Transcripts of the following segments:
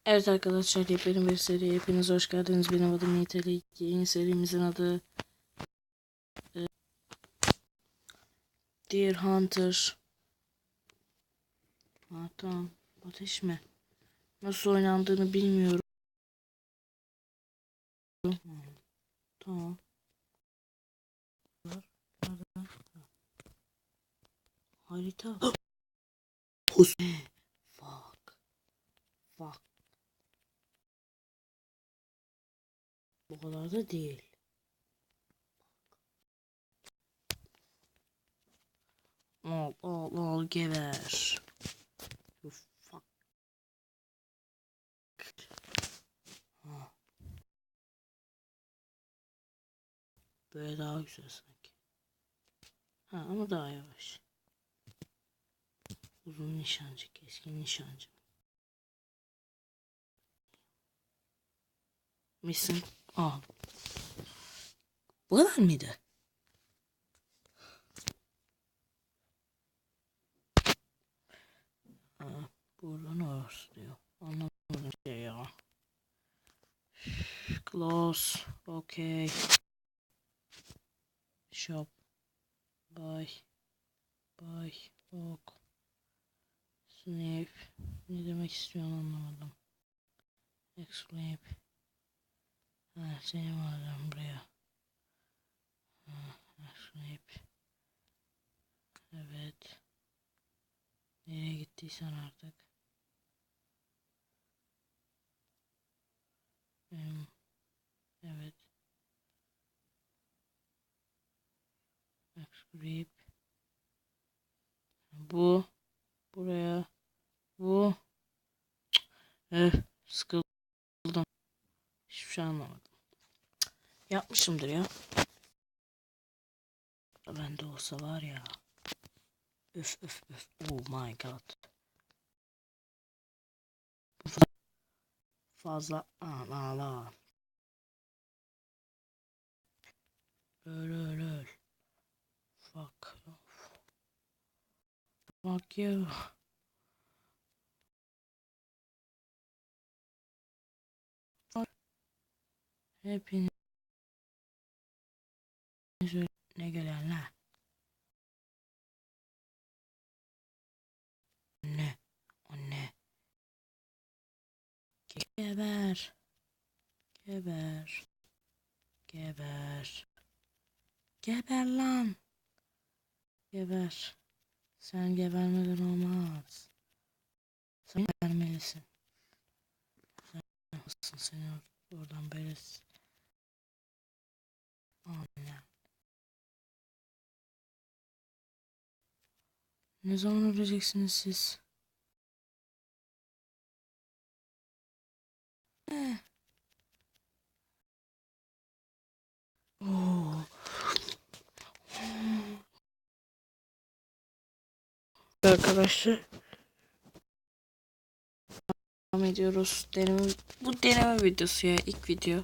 Evet arkadaşlar, yepyeni bir seriye hepiniz hoş geldiniz. Benim adım Nitelik. Yeni serimizin adı Deer Hunter. Tamam. Ateş mi? Nasıl oynandığını bilmiyorum. Tamam. Harita. Fuck. Fuck. Bu kadar da değil. Al geber. Fuck. Ha, böyle daha güzel sanki. Ama daha yavaş. Uzun nişancı, keskin nişancı. Misin? Al. Bu kadar mıydı? Buradan orası diyor. Anlamadım şey ya. Close. Okay. Shop. Buy. Buy. Ok. Sniff. Ne demek istiyorsun anlamadım. Exclaim. Seni vardım buraya. Exclaim. Evet. Nereye gittiysen artık. Evet. Exclaim. Bu. Buraya. Bu. Sıkıldım. Hiçbir şey anlamadım. Yapmışımdır ya. Bende olsa var ya. Öf. Oh my god. Fazla ağla. Öl. Fuck. Fuck you. Hepiniz ne gelenler. Anne. Geber. Geber lan. Geber. Sen gebermeden olmaz. Sen gebermelisin. Sen haklısın, seni oradan böyle. Anne. Ne zaman öleceksiniz siz? Oh. Arkadaşlar devam ediyoruz. Bu deneme videosu ya, ilk video.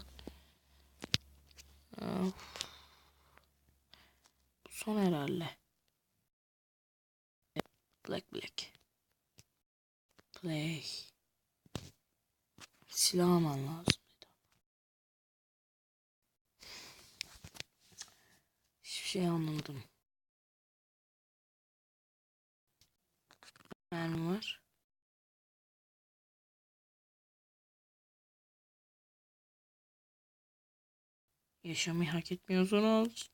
Son herhalde. Black. Play. Silah alman lazım. Hiçbir şey anlamadım. Mermi var. Yaşamayı hak etmiyorsunuz.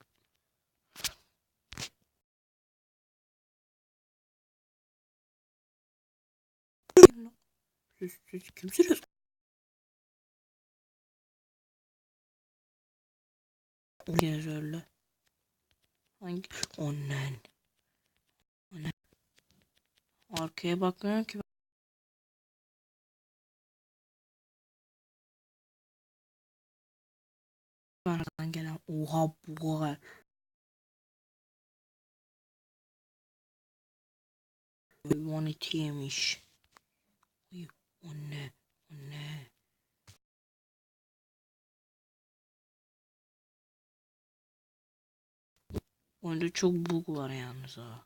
Siz kimsiniz? Gez öyle. Hangi? Annen. Arkaya bakmıyorum ki. Arkadan gelen. Oha bu kadar. One yemiş. Anne. Oyunda çok bug var yalnız ha.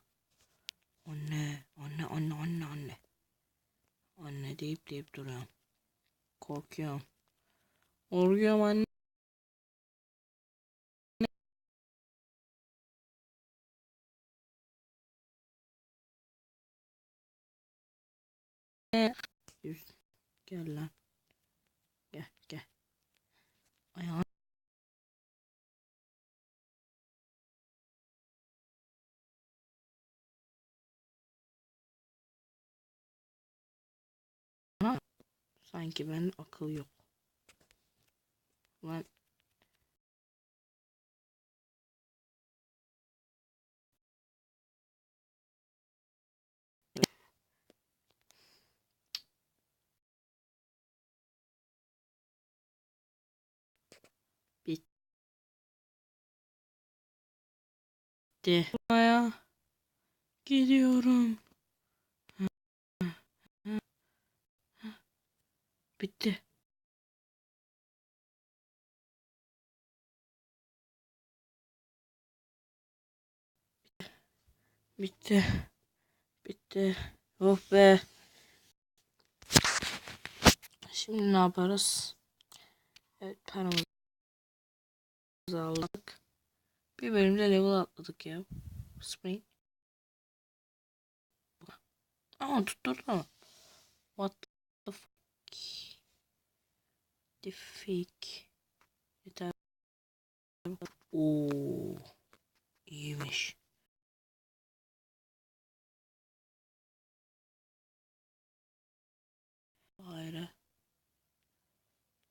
Anne deyip duruyorum. Korkuyorum. Korkuyorum anne. Gel lan. Gel gel. Ayağım. Sanki benim akıl yok. Lan. Bitti. Buraya gidiyorum. Bitti. Bitti. Bitti. Oh be. Şimdi ne yaparız? Evet, paramızı aldık. Bir bölümde level atladık ya. Spring. Ama tutturdu ama. What the fuck? The fake. Yeter. Oo, iyiymiş. Hayır.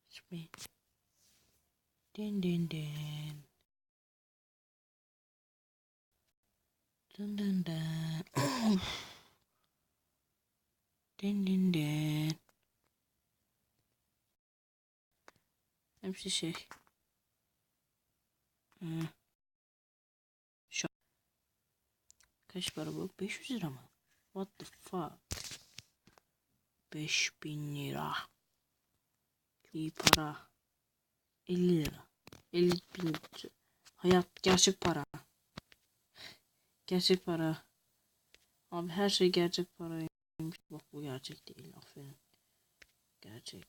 Spring. Din din din. Dın dın dın. Din din din. Hepsi şey. Şu kaç para bu? 500 lira mı? What the fuck? 5000 lira. İyi para. 50 lira. 50 bin. Hayat gerçek para. Gerçek para. Abi her şey gerçek paraymış. Bak bu gerçek değil. Aferin. Gerçek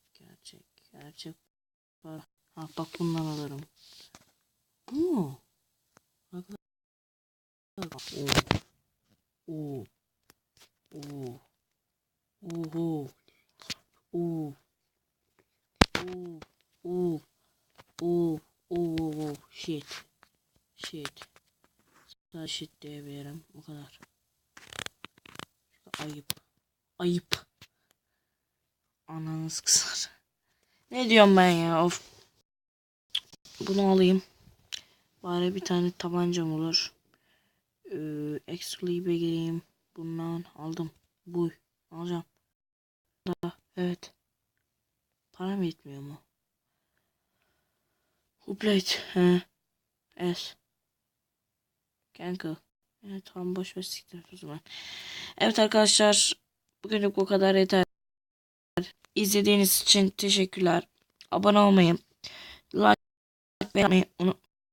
para. Ha bak bundan alırım. Bu mu? Arkadaşlar. Oo. Oo. Oo. Oo. Oo. Oo. Oo. Oo. Shit. Sadece shit diyebilirim. O kadar. Ayıp. Ananız kısar. Ne diyorum ben ya? Of. Bunu alayım. Bari bir tane tabancam olur. Exclusive'e gireyim. Bundan aldım. Alacağım. Evet. Param yetmiyor mu? Hoplite. S. Cancel. Evet tamam boş ver siktir o zaman. Evet arkadaşlar. Bugünlük bu kadar yeter. İzlediğiniz için teşekkürler. Abone olmayı, like vermeyi unutmayın.